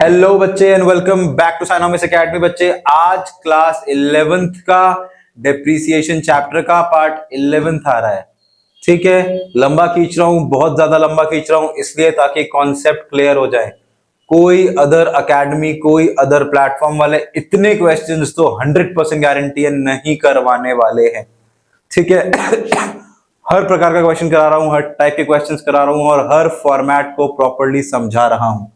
Hello बच्चे and welcome back to साइनोमिक्स academy. बच्चे आज क्लास 11th का डेप्रीसिएशन चैप्टर का पार्ट 11th आ रहा है। ठीक है, लंबा खींच रहा हूं, बहुत ज्यादा लंबा खींच रहा हूं इसलिए ताकि कॉन्सेप्ट क्लियर हो जाए। कोई अदर एकेडमी, कोई अदर प्लेटफॉर्म वाले इतने क्वेश्चंस तो 100% गारंटी है नहीं करवाने वाले हैं। ठीक है हर प्रकार का क्वेश्चन करा रहा हूं, हर टाइप के क्वेश्चंस करा रहा हूं और हर फॉर्मेट को प्रॉपर्ली समझा रहा हूं।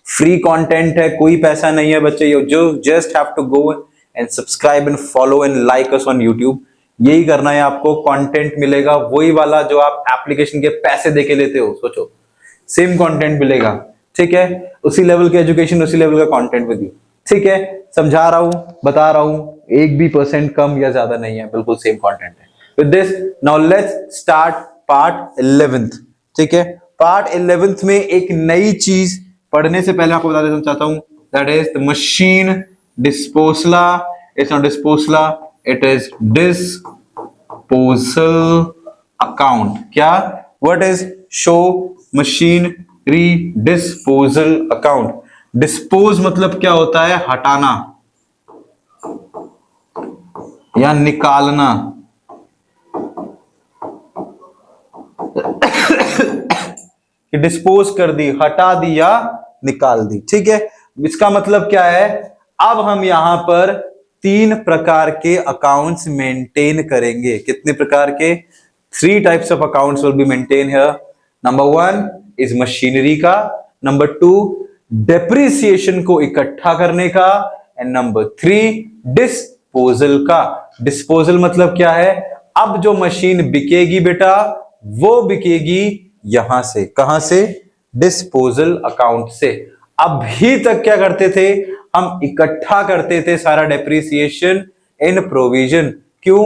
फ्री कंटेंट है, कोई पैसा नहीं है बच्चे। यू जो just have to go and subscribe and follow and like us on YouTube. यही करना है आपको, कंटेंट मिलेगा वही वाला जो आप एप्लीकेशन के पैसे देके लेते हो। सोचो, सेम कंटेंट मिलेगा। ठीक है, उसी लेवल की एजुकेशन, उसी लेवल का कंटेंट विद यू। ठीक है, समझा रहा हूं, बता रहा हूं, एक भी % कम या ज्यादा नहीं है, बिल्कुल सेम कंटेंट है। With this now let's start part 11th। ठीक है, पार्ट 11th में एक नई चीज पढ़ने से पहले आपको बता देना चाहता हूं, दैट इज द मशीन डिस्पोजला। इट्स नॉट डिस्पोजला, इट इज डिस्पोजल अकाउंट। क्या? What is show machinery disposal account. Dispose मतलब क्या होता है? हटाना या निकालना। डिस्पोज कर दी, हटा दी या निकाल दी। ठीक है, इसका मतलब क्या है? अब हम यहां पर 3 प्रकार के अकाउंट्स मेंटेन करेंगे। कितने प्रकार के? 3 types of accounts will be maintain here. Number 1 is machinery का, नंबर 2 डेप्रिसिएशन को इकट्ठा करने का, एंड नंबर 3 डिस्पोजल का। डिस्पोजल मतलब क्या है? अब जो मशीन बिकेगी बेटा, वो बिकेगी यहां से। कहां से? डिस्पोजल अकाउंट से। अभी तक क्या करते थे? हम इकट्ठा करते थे सारा डेप्रिसिएशन इन प्रोविजन। क्यों?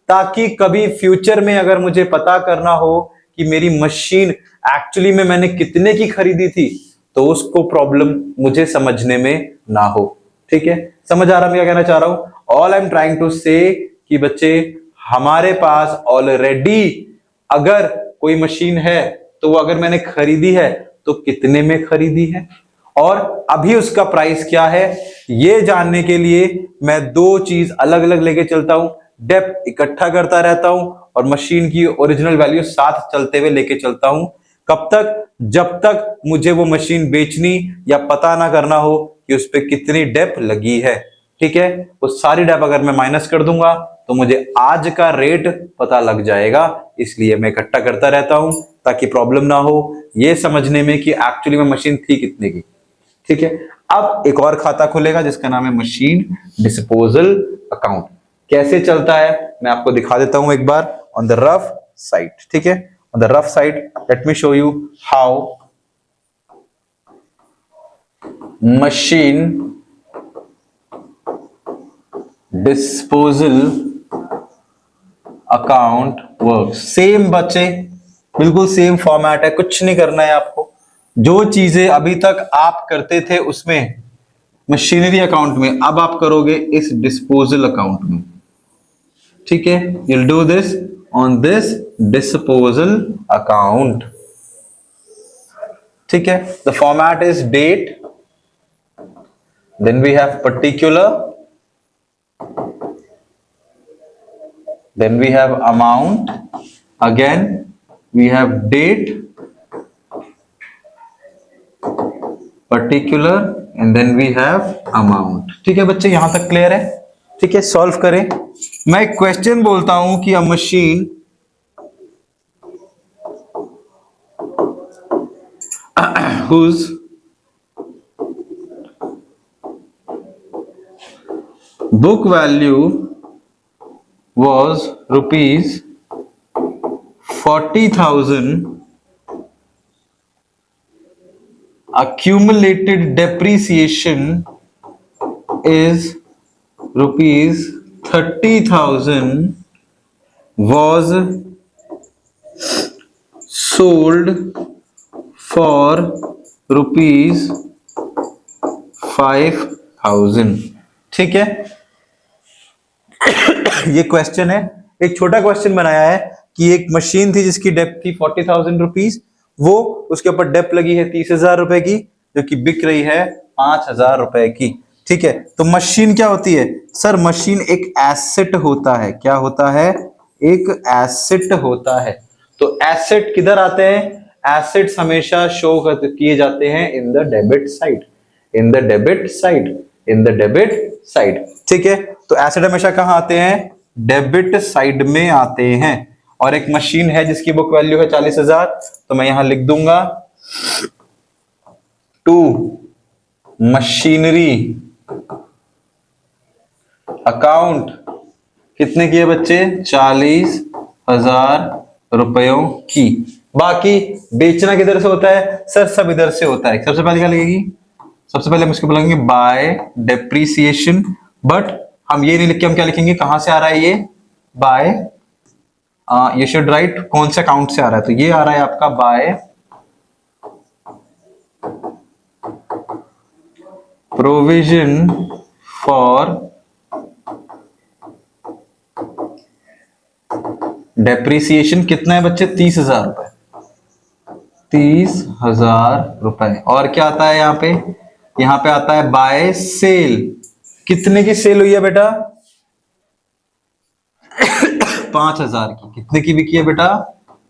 ताकि कभी फ्यूचर में अगर मुझे पता करना हो कि मेरी मशीन एक्चुअली में मैंने कितने की खरीदी थी, तो उसको प्रॉब्लम मुझे समझने में ना हो। ठीक है, समझ आ रहा मैं क्या कहना चाह रहा हूं? All I am trying to say कि बच्चे, हमारे पास ऑलरेडी अगर कोई मशीन है तो वो अगर मैंने खरीदी है तो कितने में खरीदी है और अभी उसका प्राइस क्या है, ये जानने के लिए मैं 2 चीज अलग अलग लेके चलता हूं। डेप इकट्ठा करता रहता हूं और मशीन की ओरिजिनल वैल्यू साथ चलते हुए लेके चलता हूं। कब तक? जब तक मुझे वो मशीन बेचनी या पता ना करना हो कि उस पर कितनी डेप लगी है। ठीक है, वो सारी डेप अगर मैं माइनस कर दूंगा तो मुझे आज का रेट पता लग जाएगा। इसलिए मैं इकट्ठा करता रहता हूं ताकि प्रॉब्लम ना हो ये समझने में कि एक्चुअली में मशीन थी कितने की। ठीक है, अब एक और खाता खुलेगा जिसका नाम है मशीन डिस्पोजल अकाउंट। कैसे चलता है मैं आपको दिखा देता हूं एक बार ऑन द रफ साइड। ठीक है, on the rough side let me show you how machine disposal account works. Same बच्चे, बिल्कुल सेम फॉर्मेट है, कुछ नहीं करना है आपको। जो चीजें अभी तक आप करते थे उसमें मशीनरी अकाउंट में, अब आप करोगे इस डिस्पोजल अकाउंट में। ठीक है, you'll do this on this disposal account. ठीक है, the format is date, then we have particular, then we have amount, again we have date, particular, and then we have amount. ठीक है बच्चे, यहां तक क्लियर है? ठीक है, सॉल्व करें। मैं एक क्वेश्चन बोलता हूं कि अ machine whose book value was rupees 40,000, accumulated depreciation is rupees 30,000, was sold for rupees 5,000। ठीक है, ये क्वेश्चन है, एक छोटा क्वेश्चन बनाया है कि एक मशीन थी जिसकी डेप्थ थी 40,000 रुपीज, वो उसके ऊपर डेप्थ लगी है 30,000 रुपए की, जो कि बिक रही है 5,000 रुपए की। ठीक है, तो मशीन क्या होती है सर? मशीन एक एसेट होता है। क्या होता है? एक एसेट होता है। तो एसेट किधर आते हैं? एसेट्स हमेशा शो किए जाते हैं in the debit side, in the debit side, in the debit side. ठीक है, तो एसेट हमेशा कहां आते हैं? डेबिट साइड में आते हैं। और एक मशीन है जिसकी बुक वैल्यू है 40,000, तो मैं यहां लिख दूंगा टू मशीनरी अकाउंट कितने की है बच्चे? 40,000 रुपयों की। बाकी बेचना किधर से होता है सर? सब इधर से होता है। सबसे पहले क्या लगेगी? सबसे पहले हम इसको बोलेंगे बाय डेप्रीसिएशन। बट हम ये नहीं लिख के हम क्या लिखेंगे? कहां से आ रहा है ये? बाय, ये शुड राइट कौन से अकाउंट से आ रहा है? तो ये आ रहा है आपका बाय प्रोविजन फॉर डेप्रीसिएशन। कितना है बच्चे? 30,000 रुपए, 30,000 रुपए। और क्या आता है यहाँ पे? यहाँ पे आता है बाय सेल। कितने की सेल हुई है बेटा? 5,000 की। कितने की बिकी है बेटा?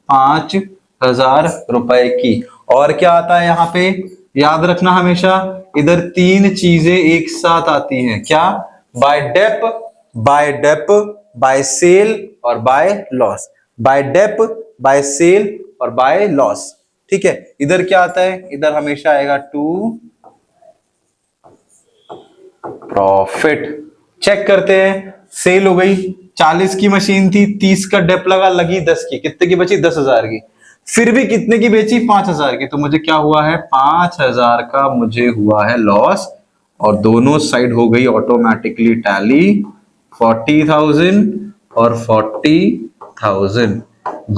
5,000 रुपए की। और क्या आता है यहाँ पे? याद रखना हमेशा इधर तीन चीजें एक साथ आती हैं। क्या? By dep, by dep, by sale और by loss. By dep, by sale और बाय लॉस। ठीक है, इधर क्या आता है? इधर हमेशा आएगा टू प्रॉफिट। चेक करते हैं। सेल हो गई, 40 की मशीन थी, 30 का डेप लगा, लगी 10 की। कितने की बची? 10,000 की। फिर भी कितने की बेची? 5,000 की। तो मुझे क्या हुआ है? 5,000 का मुझे हुआ है लॉस। और दोनों साइड हो गई ऑटोमेटिकली टैली, 40,000 और 40,000।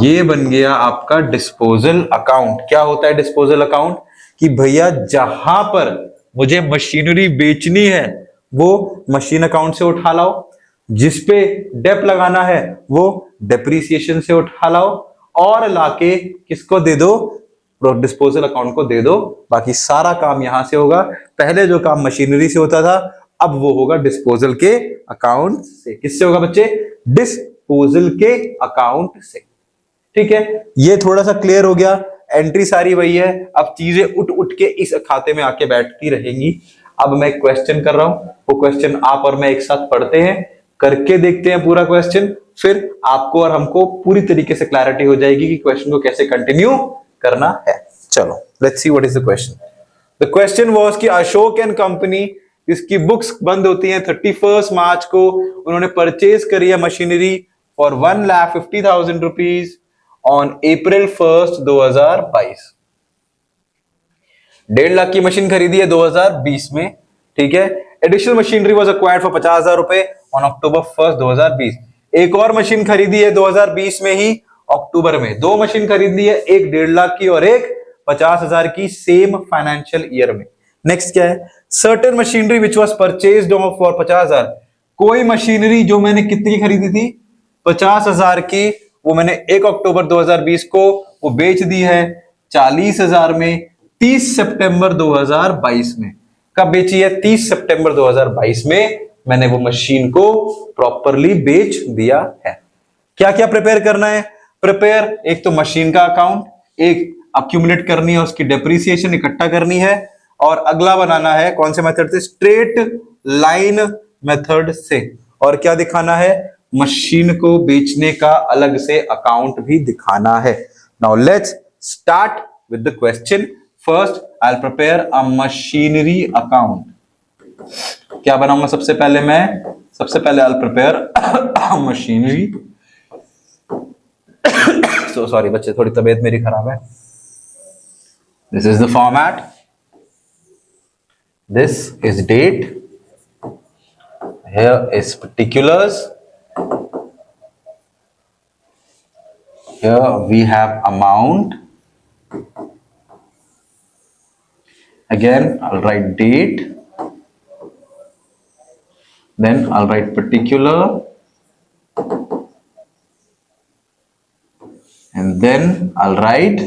ये बन गया आपका डिस्पोजल अकाउंट। क्या होता है डिस्पोजल अकाउंट? कि भैया जहां पर मुझे मशीनरी बेचनी है वो मशीन अकाउंट से उठा लाओ, जिसपे डेप लगाना है वो डेप्रीसिएशन से उठा लाओ, और लाके किसको दे दो? डिस्पोजल अकाउंट को दे दो। बाकी सारा काम यहां से होगा। पहले जो काम मशीनरी से होता था, अब वो होगा डिस्पोजल के अकाउंट से। किससे होगा बच्चे? डिस्पोजल के अकाउंट से। ठीक है, ये थोड़ा सा क्लियर हो गया। एंट्री सारी वही है। अब चीजें उठ उठ के इस खाते में आके बैठती रहेंगी। अब मैं क्वेश्चन कर रहा हूं, वो क्वेश्चन आप और मैं एक साथ पढ़ते हैं, करके देखते हैं पूरा क्वेश्चन। फिर आपको और हमको पूरी तरीके से क्लैरिटी हो जाएगी कि क्वेश्चन को कैसे कंटिन्यू करना है। चलो let's see what is the question. The question was कि अशोक एंड कंपनी, इसकी बुक्स बंद होती हैं 31 मार्च को, उन्होंने परचेज करी है machinery for 1,50,000 rupees on April 1st 2022। 1.5 lakh की मशीन खरीदी है 2020 में। ठीक है, additional machinery was acquired for 50,000 रुपए ऑन October 1st 2020। एक और मशीन खरीदी है 2020 में ही अक्टूबर में। दो मशीन खरीदी है, एक 1.5 लाख की और एक 50,000 की, सेम फाइनेंशियल ईयर में। नेक्स्ट क्या है? Certain machinery which was purchased for 50,000। कोई मशीनरी जो मैंने कितनी की खरीदी थी? 50,000 की, वो मैंने 1 अक्टूबर 2020 को वो बेच दी है 40,000 में 30 सितंबर 2022 में। कब बेची है? 30 सितंबर 2022 में मैंने वो मशीन को प्रॉपरली बेच दिया है। क्या क्या प्रिपेयर करना है? प्रिपेयर एक तो मशीन का अकाउंट, एक अक्यूमुलेट करनी है उसकी डेप्रीसिएशन इकट्ठा करनी है, और अगला बनाना है कौन से मेथड से? स्ट्रेट लाइन मेथड से। और क्या दिखाना है? मशीन को बेचने का अलग से अकाउंट भी दिखाना है। Now let's start with the question. First I will prepare a machinery account. क्या बनाऊंगा सबसे पहले मैं? सबसे पहले I will prepare machinery. So sorry बच्चे, थोड़ी तबीयत मेरी खराब है। This is the format, this is date, here is particulars, here we have amount, again I'll write date, then I'll write particular, and then I'll write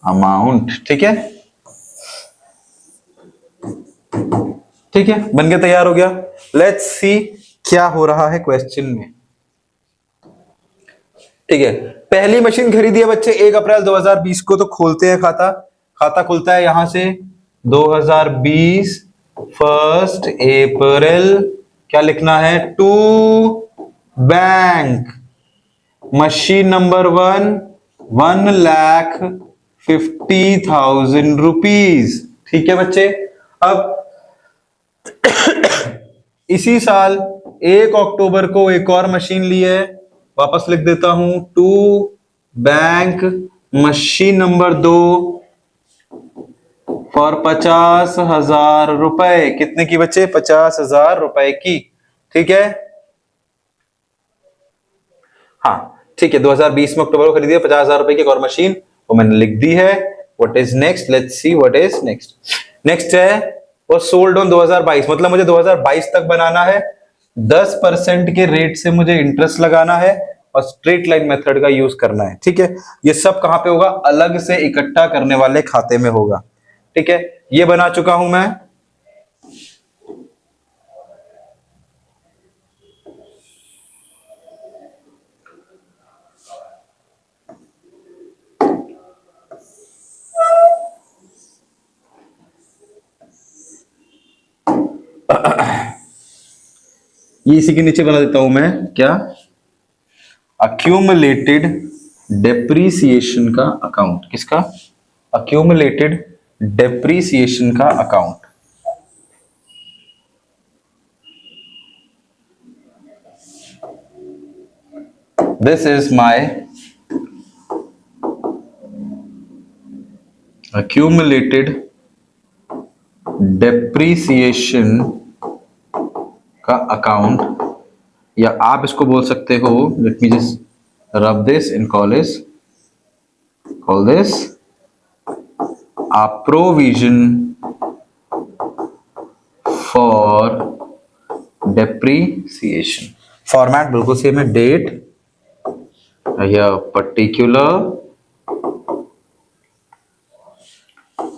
amount। ठीक है, ठीक है, बन के तैयार हो गया। लेट्स सी क्या हो रहा है क्वेश्चन में। ठीक है, पहली मशीन खरीदी है बच्चे 1 अप्रैल 2020 को, तो खोलते हैं खाता। खाता खुलता है यहां से 2020 1 अप्रैल, क्या लिखना है, to bank, machine number 1,50,000 rupees. ठीक है बच्चे, अब इसी साल 1 अक्टूबर को एक और मशीन ली है, वापस लिख देता हूं, to bank machine number 2 for 50,000 रुपए। कितने की बच्चे, 50,000 रुपए की। ठीक है, हाँ ठीक है, 2020 में अक्टूबर को खरीदी है 50,000 रुपए की एक और मशीन, वो मैंने लिख दी है। What is next, let's see what is next. Next है वो सोल्ड ऑन 2022, मतलब मुझे 2022 तक बनाना है, 10% के रेट से मुझे इंटरेस्ट लगाना है और स्ट्रेट लाइन मेथड का यूज करना है। ठीक है, ये सब कहां पे होगा, अलग से इकट्ठा करने वाले खाते में होगा। ठीक है, ये बना चुका हूं मैं। ये इसी के नीचे बना देता हूं मैं, क्या, अक्यूमुलेटेड डेप्रीसिएशन का अकाउंट। किसका, अक्यूमुलेटेड डेप्रीसिएशन का account. This is my accumulated depreciation का अकाउंट, या आप इसको बोल सकते हो, let me just rub this in call this a provision for depreciation। Format बिल्कुल सेम है, डेट या पर्टिकुलर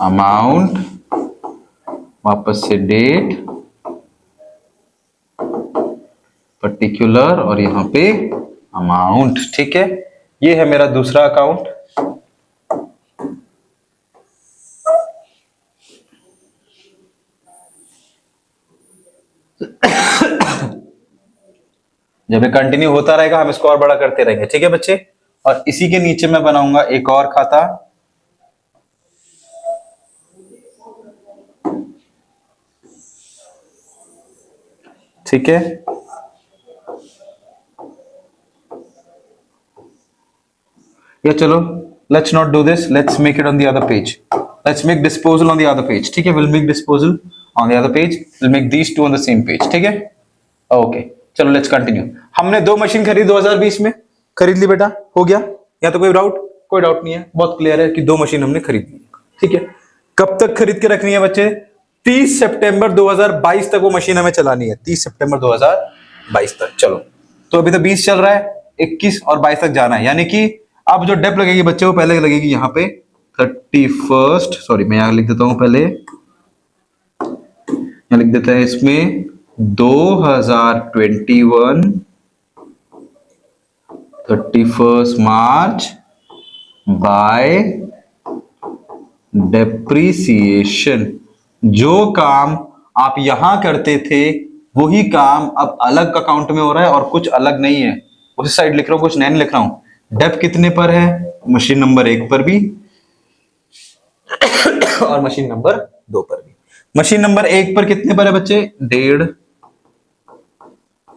अमाउंट, वापस से डेट, पर्टिकुलर और यहां पे अमाउंट। ठीक है, ये है मेरा दूसरा अकाउंट। जब ये कंटिन्यू होता रहेगा हम इसको और बड़ा करते रहेंगे। ठीक है बच्चे, और इसी के नीचे मैं बनाऊंगा एक और खाता। ठीक है, या चलो let's not do this, let's make it on the other page, let's make disposal on the other page. ठीक है, will make disposal on the other page, will make these two on the same page. ठीक है, okay चलो let's continue. हमने 2 machine खरीदी 2020 में, खरीद ली बेटा, हो गया, या तो कोई डाउट, कोई डाउट नहीं है, बहुत क्लियर है कि 2 मशीन हमने खरीद ली। ठीक है, कब तक खरीद के रखनी है बच्चे, 30 सितंबर 2022 तक वो मशीन हमें चलानी है, 30 सितंबर 2022 तक। चलो, तो अभी तो 20 चल रहा है, 21 और 22 तक जाना है, यानी कि अब जो डेप लगेगी बच्चे वो पहले लगेगी यहाँ पे 31, सॉरी मैं यहां लिख देता हूं पहले, यहां लिख देता है इसमें 2021 31 मार्च बाय डेप्रीसिएशन। जो काम आप यहां करते थे वही काम अब अलग अकाउंट में हो रहा है और कुछ अलग नहीं है, उसी साइड लिख रहा हूं, कुछ नया नहीं लिख रहा हूं। डेप कितने पर है, मशीन नंबर 1 पर भी और मशीन नंबर 2 पर भी। मशीन नंबर 1 पर कितने पर है बच्चे, 1.5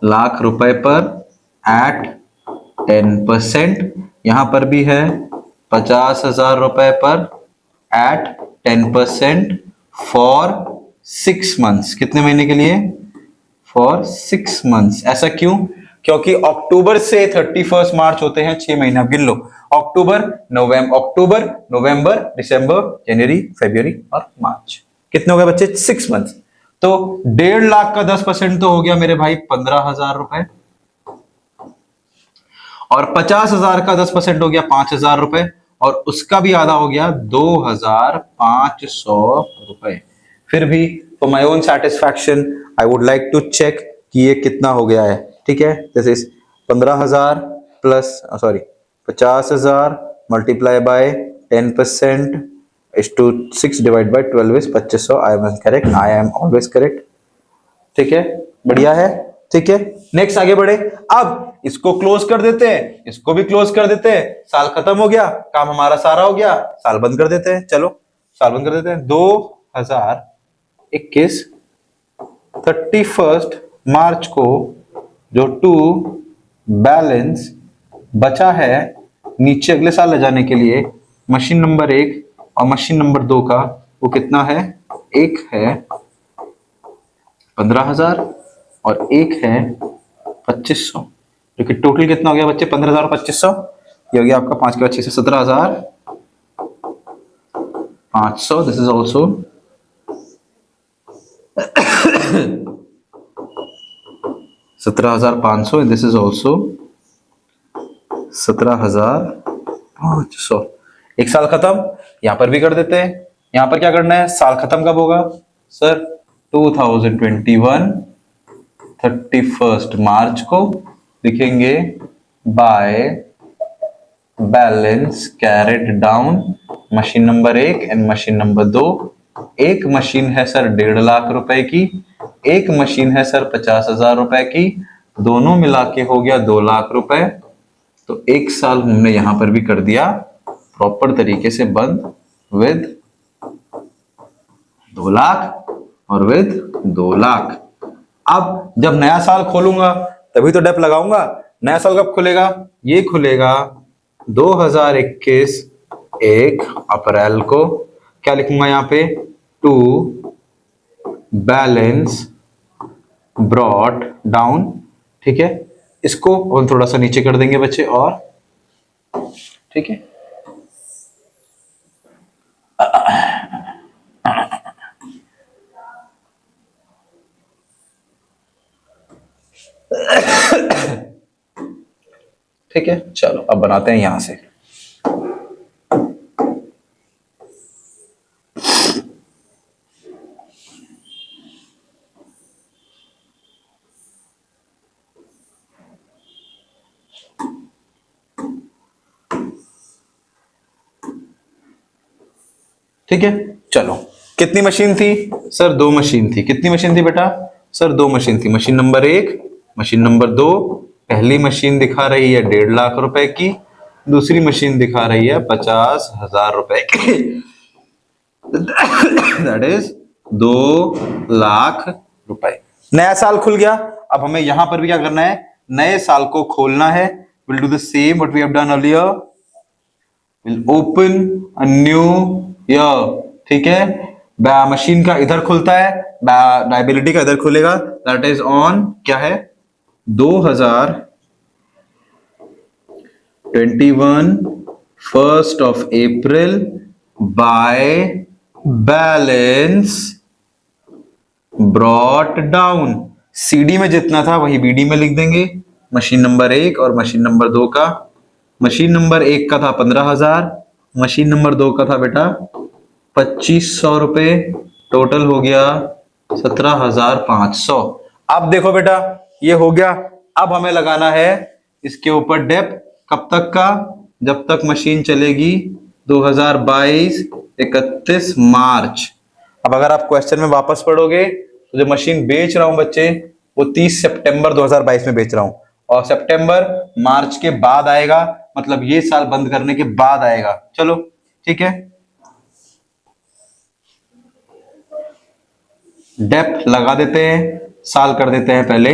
लाख रुपए पर एट 10%, यहां पर भी है 50,000 रुपए पर एट 10% फॉर 6 मंथ्स। कितने महीने के लिए, फॉर 6 मंथ्स। ऐसा क्यों, क्योंकि अक्टूबर से 31 मार्च होते हैं 6 महीने। गिन लो, अक्टूबर नवंबर दिसंबर जनवरी फरवरी और मार्च। कितने हो गए बच्चे, 6 मंथ्स। तो 1.5 लाख का 10% तो हो गया मेरे भाई 15,000 रुपए, और 50,000 का 10% हो गया 5,000 रुपए, और उसका भी आधा हो गया 2,500 रुपए। फिर भी for my own satisfaction I would like to check कि ये कितना हो गया है। ठीक है, जैसे 15,000 plus sorry 50,000 multiply by 10% is to 6 divide by 12 is 2500। I am correct, I am always correct. ठीक है, बढ़िया है। ठीक है, नेक्स्ट आगे बढ़े। अब इसको क्लोज कर देते हैं, इसको भी क्लोज कर देते हैं, साल खत्म हो गया, काम हमारा सारा हो गया, साल बंद कर देते हैं। चलो साल बंद कर देते हैं। 2021 31 मार्च को जो टू बैलेंस बचा है नीचे अगले साल ले जाने के लिए, मशीन नंबर 1 और मशीन नंबर 2 का वो कितना है? एक है 15,000 और एक है 2500, जो कि टोटल कितना हो गया बच्चे? 15,000 और 2500। ये हो गया आपका 5 के बाद 6 से 17,500। This is also 17,500। This is also 17,500। एक साल खत्म, यहां पर भी कर देते हैं। यहां पर क्या करना है? साल खत्म कब होगा सर? 2021 31 मार्च को लिखेंगे by balance carried down machine number 1 and machine number 2। एक मशीन है सर 1.5 लाख रुपए की, एक मशीन है सर 50,000 रुपए की, दोनों मिला के हो गया 2 लाख रुपए। तो एक साल हमने यहां पर भी कर दिया प्रॉपर तरीके से बंद विद 2 लाख और विद 2 लाख। अब जब नया साल खोलूंगा तभी तो डेप लगाऊंगा। नया साल कब खुलेगा? ये खुलेगा 2021 1 अप्रैल को। क्या लिखूंगा यहां पे? To balance brought down. ठीक है, इसको और थोड़ा सा नीचे कर देंगे बच्चे, और ठीक है। ठीक है, चलो अब बनाते हैं यहां से। ठीक है, चलो कितनी मशीन थी सर? 2 मशीन थी। कितनी मशीन थी बेटा? सर 2 मशीन थी। Machine number 1, machine number 2। पहली मशीन दिखा रही है 1.5 लाख रुपए की, दूसरी मशीन दिखा रही है 50,000 रुपए की। दैट इज 2 लाख रुपए। नया साल खुल गया। अब हमें यहां पर भी क्या करना है? नए साल को खोलना है। Will do the same what we have done earlier. Will open a new year. ठीक है, मशीन का इधर खुलता है, लायबिलिटी का इधर खुलेगा। दैट इज ऑन क्या है? 2021 1st of April by balance brought down. CD में जितना था वही बीडी में लिख देंगे। मशीन नंबर 1 और मशीन नंबर 2 का। मशीन नंबर 1 का था 15,000, मशीन नंबर 2 का था बेटा 2500 रुपए। टोटल हो गया 17,500। अब देखो बेटा ये हो गया। अब हमें लगाना है इसके ऊपर डेप। कब तक का? जब तक मशीन चलेगी 2022 31 मार्च। अब अगर आप क्वेश्चन में वापस पढ़ोगे तो जो मशीन बेच रहा हूं बच्चे वो 30 सितंबर 2022 में बेच रहा हूं, और सितंबर मार्च के बाद आएगा, मतलब ये साल बंद करने के बाद आएगा। चलो ठीक है, डेप्थ लगा देते हैं, साल कर देते हैं पहले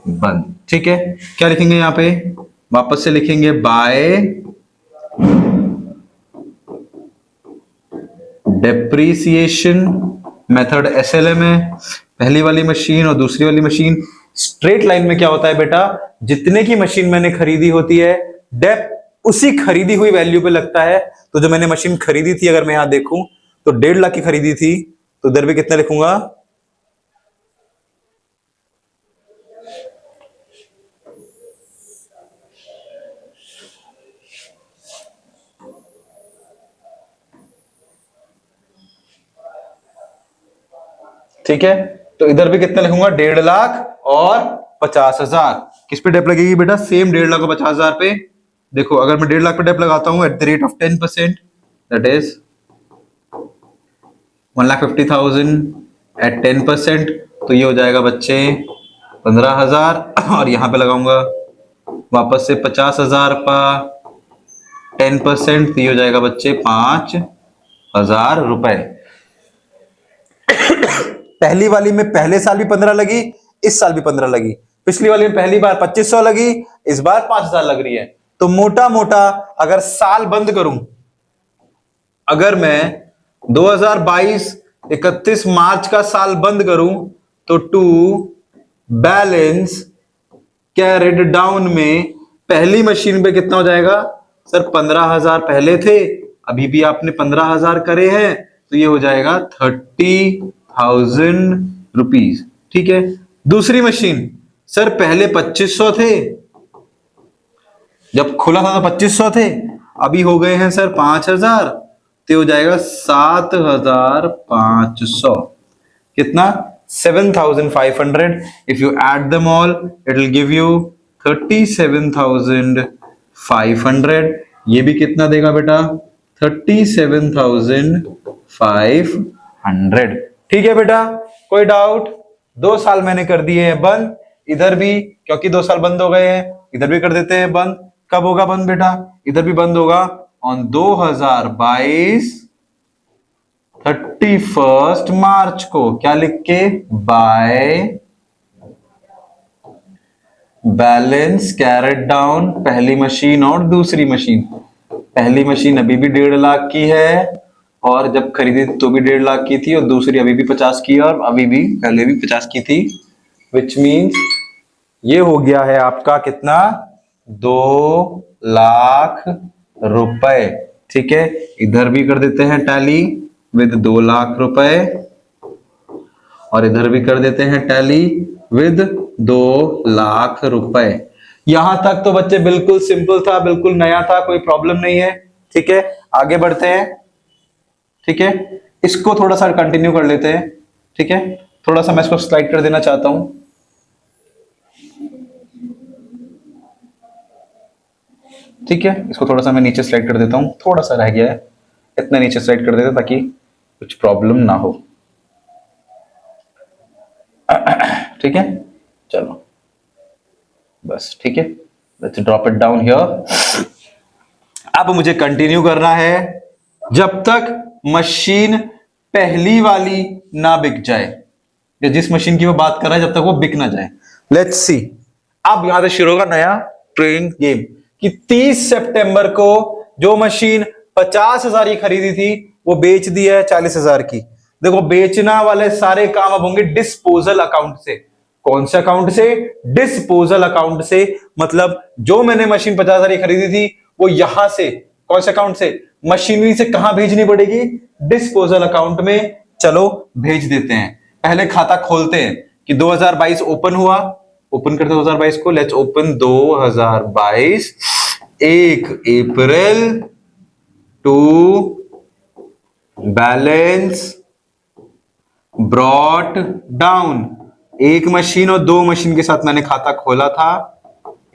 बंद। ठीक है, क्या लिखेंगे यहां पे? वापस से लिखेंगे बाय डेप्रीसिएशन मेथड। एसएलएम है पहली वाली मशीन और दूसरी वाली मशीन। स्ट्रेट लाइन में क्या होता है बेटा? जितने की मशीन मैंने खरीदी होती है डेप उसी खरीदी हुई वैल्यू पे लगता है। तो जो मैंने मशीन खरीदी थी, अगर मैं यहां देखूं तो 1.5 लाख की खरीदी थी, तो इधर भी कितना लिखूंगा? ठीक है, तो इधर भी कितना लिखूंगा, 1.5 लाख और 50,000। किस पे डेप लगेगी बेटा, सेम 1.5 लाख और 50,000 पे। देखो अगर मैं 1.5 लाख पे डेप लगाता हूं at the rate of 10%, that is 1,50,000 at 10%, तो ये हो जाएगा बच्चे 15,000। और यहां पे लगाऊंगा वापस से 50,000 का 10%, तो ये हो जाएगा बच्चे 5,000 रुपए। पहली वाली में पहले साल भी 15 लगी, इस साल भी 15 लगी। पिछली वाली में पहली बार 2,500 लगी, इस बार 5,000 लग रही है। तो मोटा मोटा अगर साल बंद करूं, अगर मैं 2022 31 मार्च का साल बंद करूं, तो टू बैलेंस कैरिड डाउन में पहली मशीन पे कितना हो जाएगा सर, 15,000 पहले थे, अभी भी आपने 15,000 करे हैं, तो ये हो जाएगा 30,000 रुपीज। ठीक है, दूसरी मशीन सर पहले 2,500 थे, जब खुला था तो 2,500 थे, अभी हो गए हैं सर 5,000, तो हो जाएगा 7,500। कितना, 7,500। If you add them all it will give you 37,500। ये भी कितना देगा बेटा, 37,500। ठीक है बेटा, कोई डाउट? 2 साल मैंने कर दिए हैं बंद, इधर भी क्योंकि 2 साल बंद हो गए हैं, इधर भी कर देते हैं बंद। कब होगा बंद बेटा, इधर भी बंद होगा ऑन 2022 31 मार्च को। क्या लिख के, बाय बैलेंस कैरेट डाउन पहली मशीन और दूसरी मशीन। पहली मशीन अभी भी 1.5 लाख की है, और जब खरीदी तो भी 1.5 लाख की थी, और दूसरी अभी भी 50 की है, और अभी भी पहले भी 50 की थी, विच मीन्स ये हो गया है आपका कितना, 2 लाख रुपए। ठीक है, इधर भी कर देते हैं टैली विद 2 लाख रुपए, और इधर भी कर देते हैं टैली विद 2 लाख रुपए। यहां तक तो बच्चे बिल्कुल सिंपल था, बिल्कुल नया था, कोई प्रॉब्लम नहीं है। ठीक है, आगे बढ़ते हैं। ठीक है, इसको थोड़ा सा कंटिन्यू कर लेते हैं। ठीक है, थोड़ा सा मैं इसको स्लाइड कर देना चाहता हूं। ठीक है, इसको थोड़ा सा मैं नीचे स्लाइड कर देता हूं, थोड़ा सा रह गया है, इतना नीचे स्लाइड कर देता ताकि कुछ प्रॉब्लम ना हो। ठीक है, चलो बस, ठीक है, let's drop it down here. अब मुझे कंटिन्यू करना है जब तक मशीन पहली वाली ना बिक जाए, या जिस मशीन की वो बात कर रहा है जब तक वो बिक ना जाए। लेट्स सी, अब यहां से शुरू होगा नया ट्रेनिंग गेम कि 30 सितंबर को जो मशीन 50,000 की खरीदी थी वो बेच दी है 40,000 की। देखो, बेचना वाले सारे काम अब होंगे डिस्पोजल अकाउंट से। कौन से अकाउंट से, डिस्पोजल अकाउंट से। मतलब जो मैंने मशीन 50,000 की खरीदी थी वो यहां से, कौन से अकाउंट से, मशीनरी से कहां भेजनी पड़ेगी, डिस्पोजल अकाउंट में। चलो भेज देते हैं। पहले खाता खोलते हैं कि 2022 ओपन हुआ, ओपन करते 2022 को। Let's open 2022 1 April to balance brought down. एक मशीन और 2 मशीन के साथ मैंने खाता खोला था।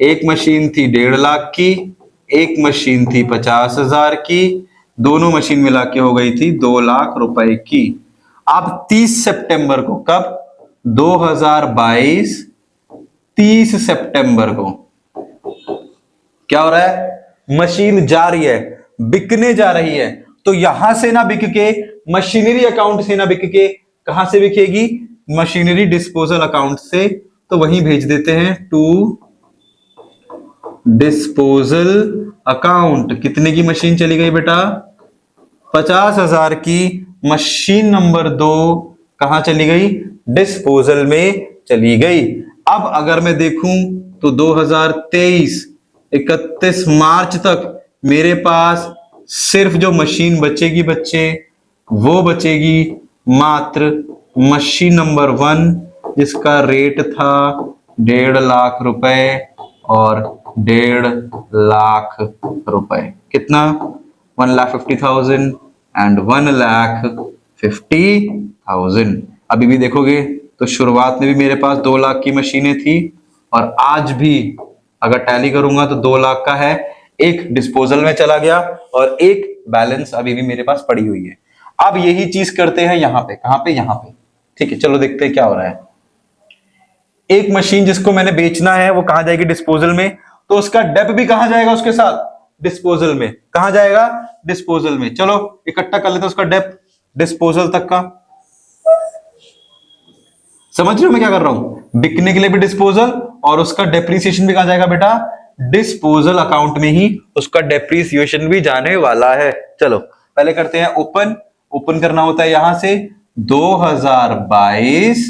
एक मशीन थी 1.5 लाख की, एक मशीन थी 50,000 की, दोनों मशीन मिला के हो गई थी 2 लाख रुपए की। अब 30 सितंबर को, कब, 2022 30 सितंबर को क्या हो रहा है, मशीन जा रही है, बिकने जा रही है। तो यहां से ना बिक के, मशीनरी अकाउंट से ना बिक के, कहां से बिकेगी, मशीनरी डिस्पोजल अकाउंट से। तो वहीं भेज देते हैं टू डिस्पोजल अकाउंट। कितने की मशीन चली गई बेटा, 50,000 की। मशीन नंबर 2 कहां चली गई, डिस्पोजल में चली गई। अब अगर मैं देखूं तो 2023 31 मार्च तक मेरे पास सिर्फ जो मशीन बचेगी बच्चे, वो बचेगी मात्र मशीन नंबर 1, जिसका रेट था 1.5 लाख रुपए और 1.5 लाख रुपए। कितना, 1,50,000 एंड 1,50,000। अभी भी देखोगे तो शुरुआत में भी मेरे पास 2 लाख की मशीनें थी, और आज भी अगर टैली करूंगा तो 2 लाख का है, एक डिस्पोजल में चला गया और एक बैलेंस अभी भी मेरे पास पड़ी हुई है। अब यही चीज करते हैं यहाँ पे, कहां पे, यहाँ पे। ठीक है, चलो देखते हैं क्या हो रहा है। एक मशीन जिसको मैंने बेचना है वो कहां जाएगी, डिस्पोजल में, तो उसका डेप भी कहां जाएगा उसके साथ, डिस्पोजल में। कहां जाएगा, डिस्पोजल में। चलो इकट्ठा कर लेते हैं उसका डेप डिस्पोजल तक का। समझ रहे हो मैं क्या कर रहा हूं, बिकने के लिए भी डिस्पोजल, और उसका डेप्रीसिएशन भी कहां जाएगा बेटा, डिस्पोजल अकाउंट में ही उसका डेप्रीसिएशन भी जाने वाला है। चलो पहले करते हैं ओपन। ओपन करना होता है यहां से 2022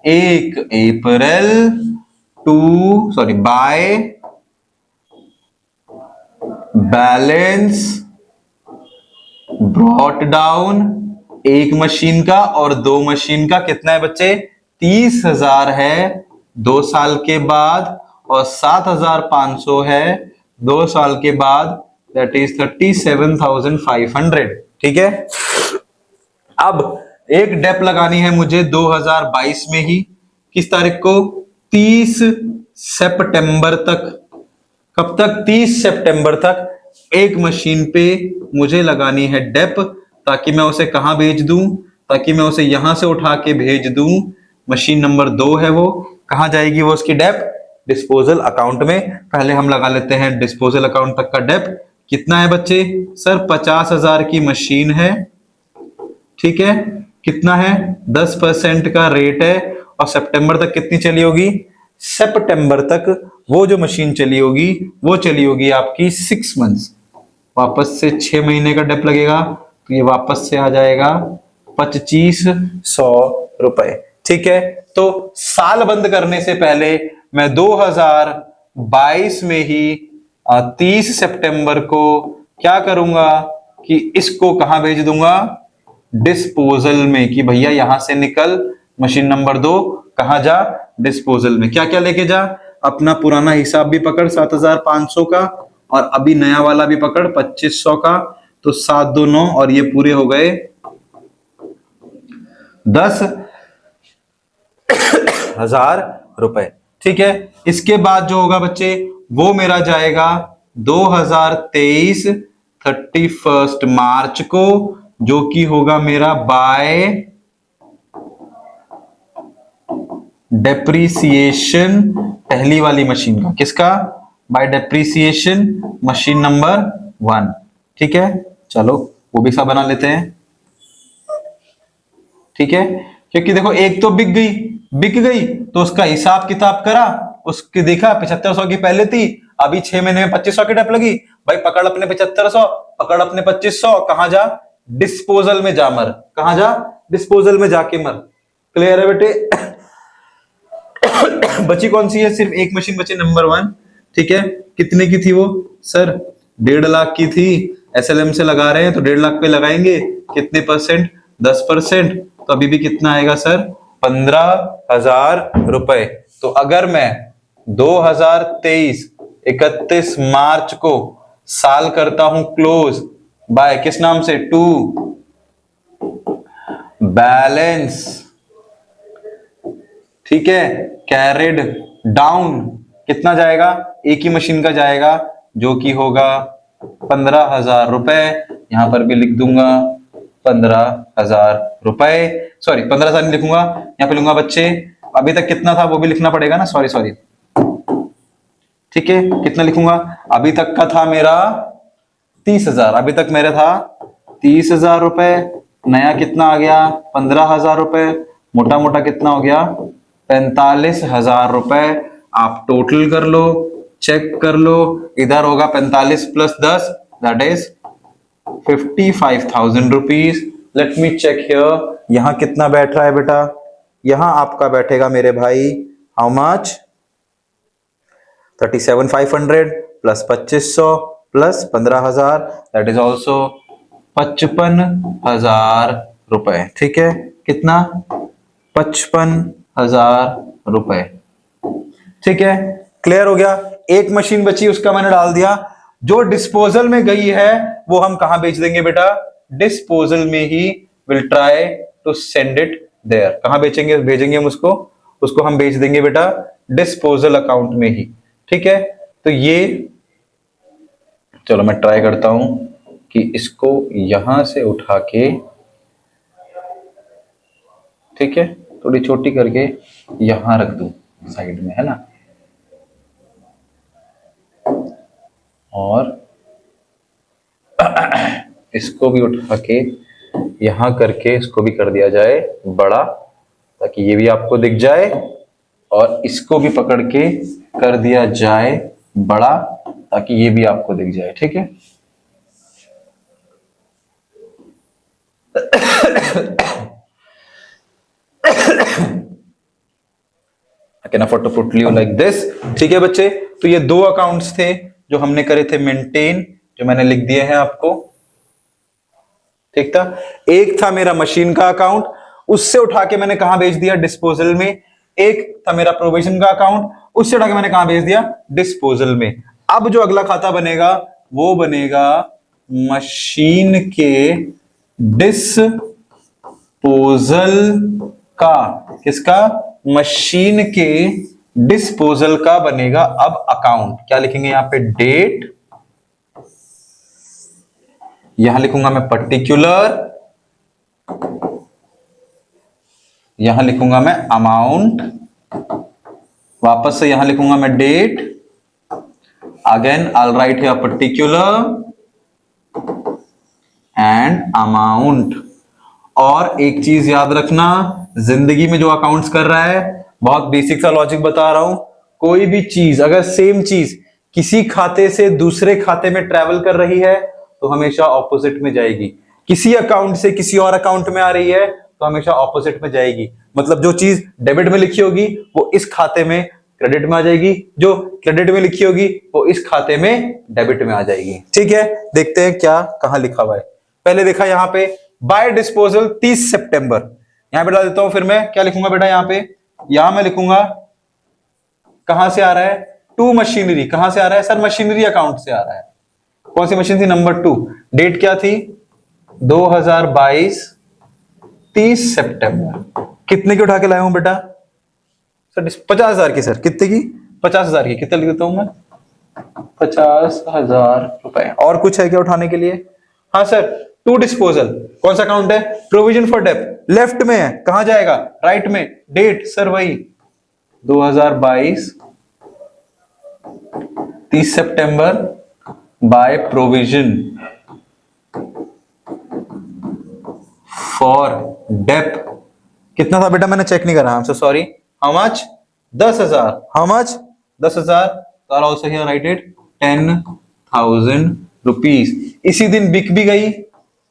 1 अप्रैल बाय बैलेंस ब्रॉट डाउन, एक मशीन का और 2 मशीन का कितना है बच्चे, 30,000 है 2 साल के बाद, और 7,500 है 2 साल के बाद, दैट इज 37,500। ठीक है, अब एक डेप लगानी है मुझे 2022 में ही, किस तारीख को, 30 सितंबर तक। कब तक, 30 सितंबर तक एक मशीन पे मुझे लगानी है डेप, ताकि मैं उसे कहां भेज दूं, ताकि मैं उसे यहां से उठा के भेज दूं। मशीन नंबर 2 है, वो कहां जाएगी, वो उसकी डेप डिस्पोजल अकाउंट में। पहले हम लगा लेते हैं डिस्पोजल अकाउंट तक का डेप। कितना है बच्चे, सर 50,000 की मशीन है। ठीक है, कितना है, 10% का रेट है, और सितंबर तक कितनी चली होगी, सितंबर तक वो जो मशीन चली होगी वो चली होगी आपकी 6 मंथ्स। वापस से 6 महीने का डेप लगेगा, तो ये वापस से आ जाएगा 2500 रुपए। ठीक है, तो साल बंद करने से पहले मैं 2022 में ही 30 सितंबर को क्या करूंगा कि इसको कहां भेज दूंगा, डिस्पोजल में, कि भैया यहां से निकल, मशीन नंबर 2 कहां जा, डिस्पोजल में। क्या क्या लेके जा, अपना पुराना हिसाब भी पकड़ 7,500 का, और अभी नया वाला भी पकड़ 2500 का, तो 7 2 9, और ये पूरे हो गए 10,000 रुपए। ठीक है, इसके बाद जो होगा बच्चे वो मेरा जाएगा 2023 31 मार्च को, जो कि होगा मेरा बाय डेप्रीसिएशन पहली वाली मशीन का। किसका, बाय डेप्रीसिएशन मशीन नंबर 1। ठीक है, चलो वो भी सा बना लेते हैं। ठीक है, क्योंकि देखो एक तो बिक गई तो उसका हिसाब किताब करा, उसकी देखा 7500 की पहले थी, अभी 6 महीने में 2500 की डेप लगी, भाई पकड़ अपने 7500, पकड़ अपने 2500, कहां जा, डिस्पोजल में जा मर, कहां जा, डिस्पोजल में जाके मर। क्लियर है बेटे। बची कौन सी है, सिर्फ एक मशीन बची, नंबर 1। ठीक है, कितने की थी वो, सर 1.5 लाख की थी, एसएलएम से लगा रहे हैं तो 1.5 लाख पे लगाएंगे, कितने परसेंट, 10%, तो अभी भी कितना आएगा सर, 15,000 रुपए। तो अगर मैं 2023 31 मार्च को साल करता हूं क्लोज बाय किस नाम से, 2 बैलेंस, ठीक है, कैरिड डाउन, कितना जाएगा, एक ही मशीन का जाएगा, जो कि होगा 15,000 रुपए। यहां पर भी लिख दूंगा 15,000 रुपए, सॉरी 15,000 नहीं लिखूंगा, यहां पे लूंगा बच्चे, अभी तक कितना था वो भी लिखना पड़ेगा ना, सॉरी। ठीक है, कितना लिखूंगा, अभी तक का था मेरा 30,000, अभी तक मेरा था 30,000 रुपए, नया कितना आ गया 15,000 रुपए, मोटा मोटा कितना हो गया 45,000 रुपए। आप टोटल कर लो, चेक कर लो, इधर होगा 45 plus 10, that is 55,000 rupees. Let me check here, यहां कितना बैठ रहा है बेटा, यहां आपका बैठेगा मेरे भाई, how much, 37,500 plus 2500 plus 15,000, that is also 55,000 रुपए। ठीक है, कितना, 55,000 रुपए। ठीक है, क्लियर हो गया। एक मशीन बची, उसका मैंने डाल दिया, जो डिस्पोजल में गई है वो हम कहां बेच देंगे बेटा, डिस्पोजल में ही, will try to send it there. कहां बेचेंगे, भेजेंगे हम उसको, उसको हम बेच देंगे बेटा डिस्पोजल अकाउंट में ही। ठीक है, तो ये चलो मैं ट्राई करता हूं कि इसको यहां से उठा के, ठीक है, थोड़ी छोटी करके यहां रख दूं साइड में, है ना, और इसको भी उठा के यहां करके इसको भी कर दिया जाए बड़ा, ताकि ये भी आपको दिख जाए, और इसको भी पकड़ के कर दिया जाए बड़ा, ताकि ये भी आपको दिख जाए। ठीक है, I can afford to put you like this। ठीक है बच्चे, तो ये दो अकाउंट्स थे जो हमने करे थे मेंटेन, जो मैंने लिख दिए हैं आपको। ठीक था, एक था मेरा मशीन का अकाउंट, उससे उठा के मैंने कहां भेज दिया, डिस्पोजल में। एक था मेरा प्रोविजन का अकाउंट, उससे उठा के मैंने कहां भेज दिया, डिस्पोजल में। अब जो अगला खाता बनेगा वो बनेगा मशीन के डिस्पोजल का। किसका, मशीन के डिस्पोजल का बनेगा अब अकाउंट। क्या लिखेंगे यहां पे, डेट, यहां लिखूंगा मैं पर्टिकुलर, यहां लिखूंगा मैं अमाउंट, वापस से यहां लिखूंगा मैं date, again I write here particular and amount. और एक चीज याद रखना, जिंदगी में जो अकाउंट्स कर रहा है, बहुत बेसिक सा लॉजिक बता रहा हूं, कोई भी चीज अगर सेम चीज किसी खाते से दूसरे खाते में ट्रेवल कर रही है तो हमेशा ऑपोजिट में जाएगी। किसी अकाउंट से किसी और अकाउंट में आ रही है तो हमेशा ऑपोजिट में जाएगी। मतलब जो चीज डेबिट में लिखी होगी वो इस खाते में क्रेडिट में आ जाएगी, जो क्रेडिट में लिखी होगी वो इस खाते में डेबिट में आ जाएगी। ठीक है, देखते हैं क्या कहां लिखा हुआ है। पहले देखा यहां पे बाय डिस्पोजल 30 सितंबर, यहां पे डाल देता हूं। फिर मैं क्या लिखूंगा बेटा, यहां पे, यहां मैं लिखूंगा कहां से आ रहा है, टू मशीनरी। कहां से आ रहा है सर, मशीनरी अकाउंट से आ रहा है। कौन सी मशीन थी, नंबर 2। डेट क्या थी, 2022 30 सितंबर। कितने की उठा के लाया हूं बेटा, सर 50,000 की। सर कितने की, 50,000 की। कितना लिख देता हूं मैं, 50,000 रुपए। और कुछ है क्या उठाने के लिए, हाँ सर, टू डिस्पोजल। कौन सा अकाउंट है, प्रोविजन फॉर डेप्ट, लेफ्ट में है, कहां जाएगा, राइट में। डेट सर वही 2022 30 सितंबर, बाय प्रोविजन फॉर डेप्ट। कितना था बेटा, मैंने चेक नहीं करा, हमसे sorry. How much, 10,000। How much, 10,000। तो I also here right it 10,000 rupees. इसी दिन बिक भी गई,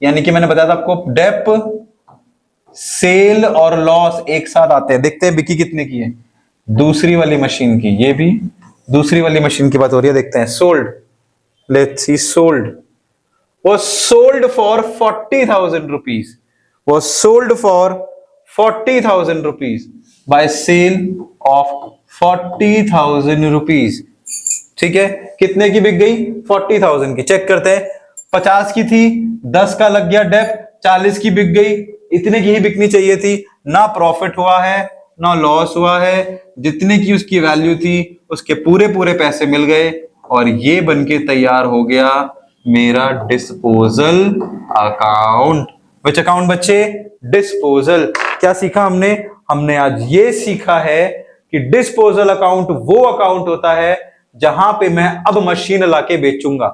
यानी कि मैंने बताया था आपको डेप, सेल और लॉस एक साथ आते हैं। देखते हैं बिकी कितने की है, दूसरी वाली मशीन की, ये भी दूसरी वाली मशीन की बात हो रही है। देखते हैं, sold, let's see, sold was sold for 40,000 rupees, was sold for 40,000 rupees by sale of 40,000 rupees। ठीक है, कितने की बिक गई, 40,000 की। चेक करते हैं, 50 की थी, 10 का लग गया डेप, 40 की बिक गई। इतने की ही बिकनी चाहिए थी, ना प्रॉफिट हुआ है ना लॉस हुआ है। जितने की उसकी वैल्यू थी उसके पूरे पूरे पैसे मिल गए, और ये बनके तैयार हो गया मेरा डिस्पोजल अकाउंट। विच अकाउंट बच्चे, डिस्पोजल। क्या सीखा हमने, हमने आज ये सीखा है कि डिस्पोजल अकाउंट वो अकाउंट होता है जहां पे मैं अब मशीन लाके बेचूंगा।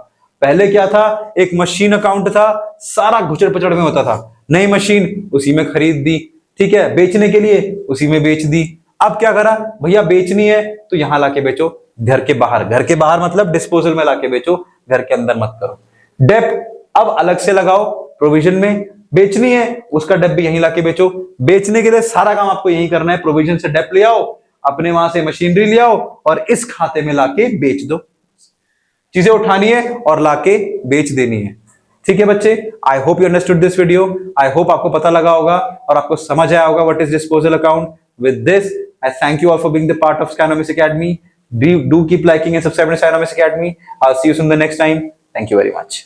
पहले क्या था, एक मशीन अकाउंट था, सारा घुचड़ पचड़ में होता था। नई मशीन उसी में खरीद दी, ठीक है, बेचने के लिए उसी में बेच दी। अब क्या करा, भैया बेचनी है तो यहां लाके बेचो, घर के बाहर। घर के बाहर मतलब डिस्पोजल में लाके बेचो, घर के अंदर मत करो। डेप अब अलग से लगाओ प्रोविजन में, बेचनी है उसका डेप भी यहीं लाके बेचो। बेचने के लिए सारा काम आपको यही करना है, प्रोविजन से डेप ले आओ, अपने वहां से मशीनरी ले आओ और इस खाते में लाके बेच दो। चीजें उठानी है और लाके बेच देनी है। ठीक है बच्चे, I hope you understood this video. I hope आपको पता लगा होगा और आपको समझ आया होगा what is disposal account. With this I thank you all for being the part of Skynomics Academy. Do keep liking and subscribing to Skynomics Academy. I'll see you soon the next time. Thank you very much.